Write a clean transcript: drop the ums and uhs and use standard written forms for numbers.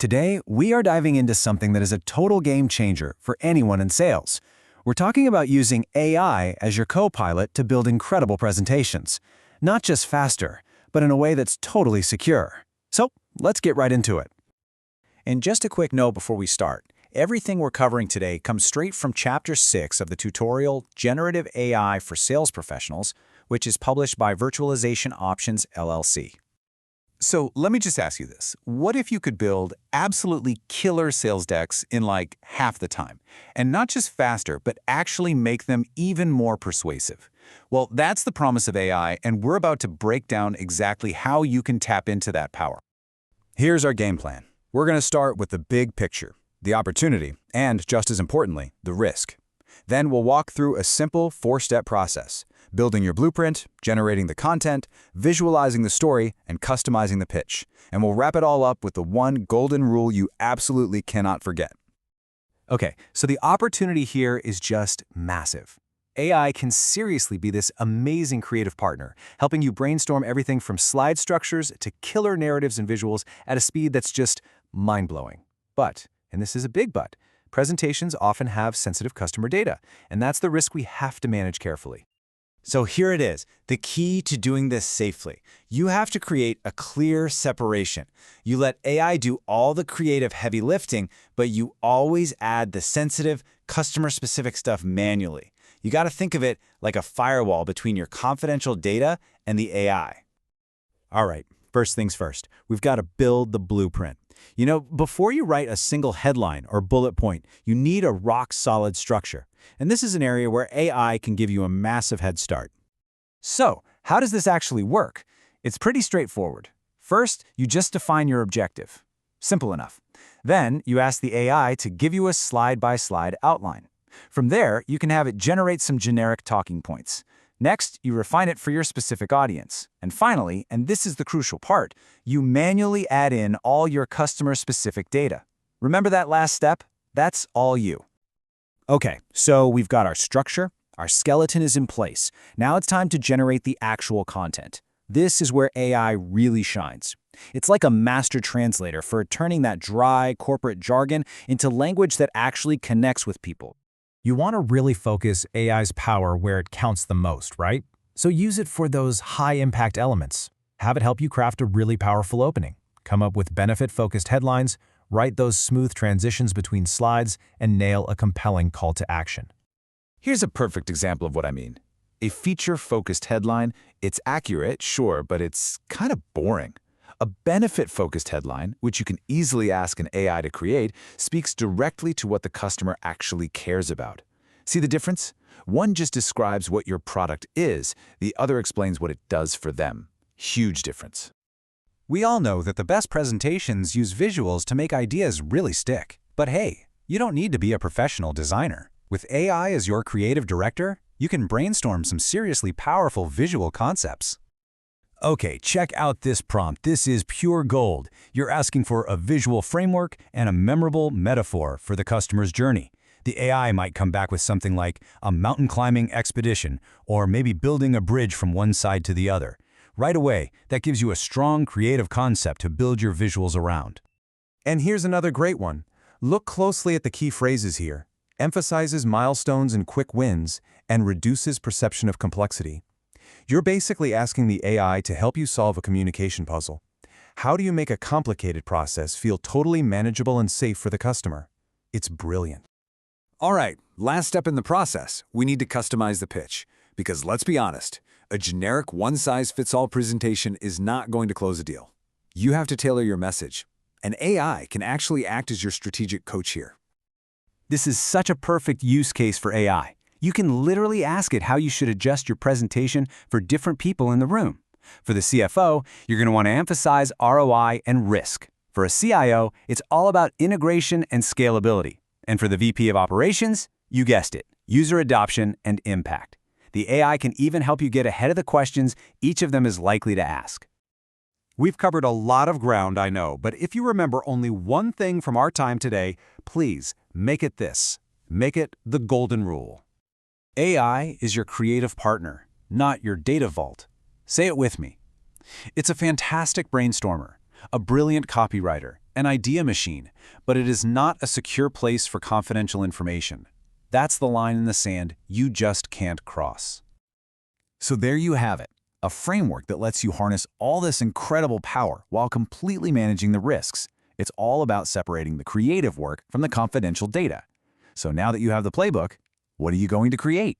Today, we are diving into something that is a total game changer for anyone in sales. We're talking about using AI as your co-pilot to build incredible presentations. Not just faster, but in a way that's totally secure. So, let's get right into it. And just a quick note before we start. Everything we're covering today comes straight from Chapter 6 of the tutorial Generative AI for Sales Professionals, which is published by Virtualization Options LLC. So let me just ask you this. What if you could build absolutely killer sales decks in like half the time? And not just faster, but actually make them even more persuasive. Well, that's the promise of AI, and we're about to break down exactly how you can tap into that power. Here's our game plan. We're going to start with the big picture, the opportunity, and just as importantly, the risk. Then we'll walk through a simple 4-step process: building your blueprint, generating the content, visualizing the story, and customizing the pitch. And we'll wrap it all up with the one golden rule you absolutely cannot forget. Okay, so the opportunity here is just massive. AI can seriously be this amazing creative partner, helping you brainstorm everything from slide structures to killer narratives and visuals at a speed that's just mind-blowing. But, and this is a big but, presentations often have sensitive customer data, and that's the risk we have to manage carefully. So here it is, the key to doing this safely. You have to create a clear separation. You let AI do all the creative heavy lifting, but you always add the sensitive, customer-specific stuff manually. You got to think of it like a firewall between your confidential data and the AI. All right, first things first, we've got to build the blueprint. You know, before you write a single headline or bullet point, you need a rock-solid structure. And this is an area where AI can give you a massive head start. So, how does this actually work? It's pretty straightforward. First, you just define your objective. Simple enough. Then, you ask the AI to give you a slide-by-slide outline. From there, you can have it generate some generic talking points. Next, you refine it for your specific audience. And finally, and this is the crucial part, you manually add in all your customer-specific data. Remember that last step? That's all you. Okay, so we've got our structure, our skeleton is in place. Now it's time to generate the actual content. This is where AI really shines. It's like a master translator for turning that dry corporate jargon into language that actually connects with people. You want to really focus AI's power where it counts the most, right? So use it for those high-impact elements. Have it help you craft a really powerful opening. Come up with benefit-focused headlines, write those smooth transitions between slides, and nail a compelling call to action. Here's a perfect example of what I mean. A feature-focused headline, it's accurate, sure, but it's kind of boring. A benefit-focused headline, which you can easily ask an AI to create, speaks directly to what the customer actually cares about. See the difference? One just describes what your product is, the other explains what it does for them. Huge difference. We all know that the best presentations use visuals to make ideas really stick. But hey, you don't need to be a professional designer. With AI as your creative director, you can brainstorm some seriously powerful visual concepts. Okay, check out this prompt. This is pure gold. You're asking for a visual framework and a memorable metaphor for the customer's journey. The AI might come back with something like a mountain climbing expedition, or maybe building a bridge from one side to the other. Right away, that gives you a strong creative concept to build your visuals around. And here's another great one. Look closely at the key phrases here. Emphasizes milestones and quick wins, and reduces perception of complexity. You're basically asking the AI to help you solve a communication puzzle. How do you make a complicated process feel totally manageable and safe for the customer? It's brilliant. All right, last step in the process, we need to customize the pitch. Because let's be honest, a generic one-size-fits-all presentation is not going to close a deal. You have to tailor your message. And AI can actually act as your strategic coach here. This is such a perfect use case for AI. You can literally ask it how you should adjust your presentation for different people in the room. For the CFO, you're going to want to emphasize ROI and risk. For a CIO, it's all about integration and scalability. And for the VP of Operations, you guessed it, user adoption and impact. The AI can even help you get ahead of the questions each of them is likely to ask. We've covered a lot of ground, I know, but if you remember only one thing from our time today, please make it this. Make it the golden rule. AI is your creative partner, not your data vault. Say it with me. It's a fantastic brainstormer, a brilliant copywriter, an idea machine, but it is not a secure place for confidential information. That's the line in the sand you just can't cross. So there you have it, a framework that lets you harness all this incredible power while completely managing the risks. It's all about separating the creative work from the confidential data. So now that you have the playbook, what are you going to create?